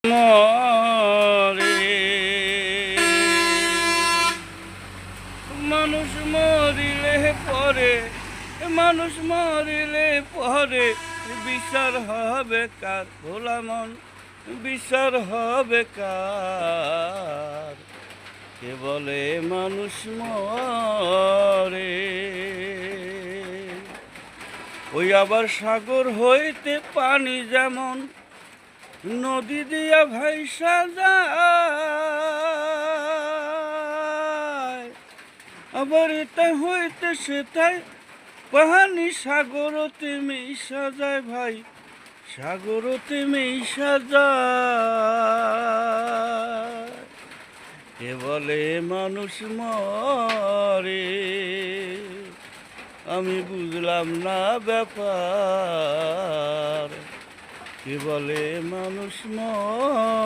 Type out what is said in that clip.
মরে মানুষ মরিলে পরে বিচার হবে কার? ভোলা মন বিচার হবে কার? কে বলে মানুষ মরে? ওই আবার সাগর হইতে পানি যেমন নদী দিয়া ভাইসা যায়, আবার এটা হইতে সেটাই পানি সাগরতে মিশা যায় ভাই, সাগরতে মিশা যায়। কে বলে মানুষ মরে? আমি বুঝলাম না ব্যাপার। কে বলে মানুষ মরে?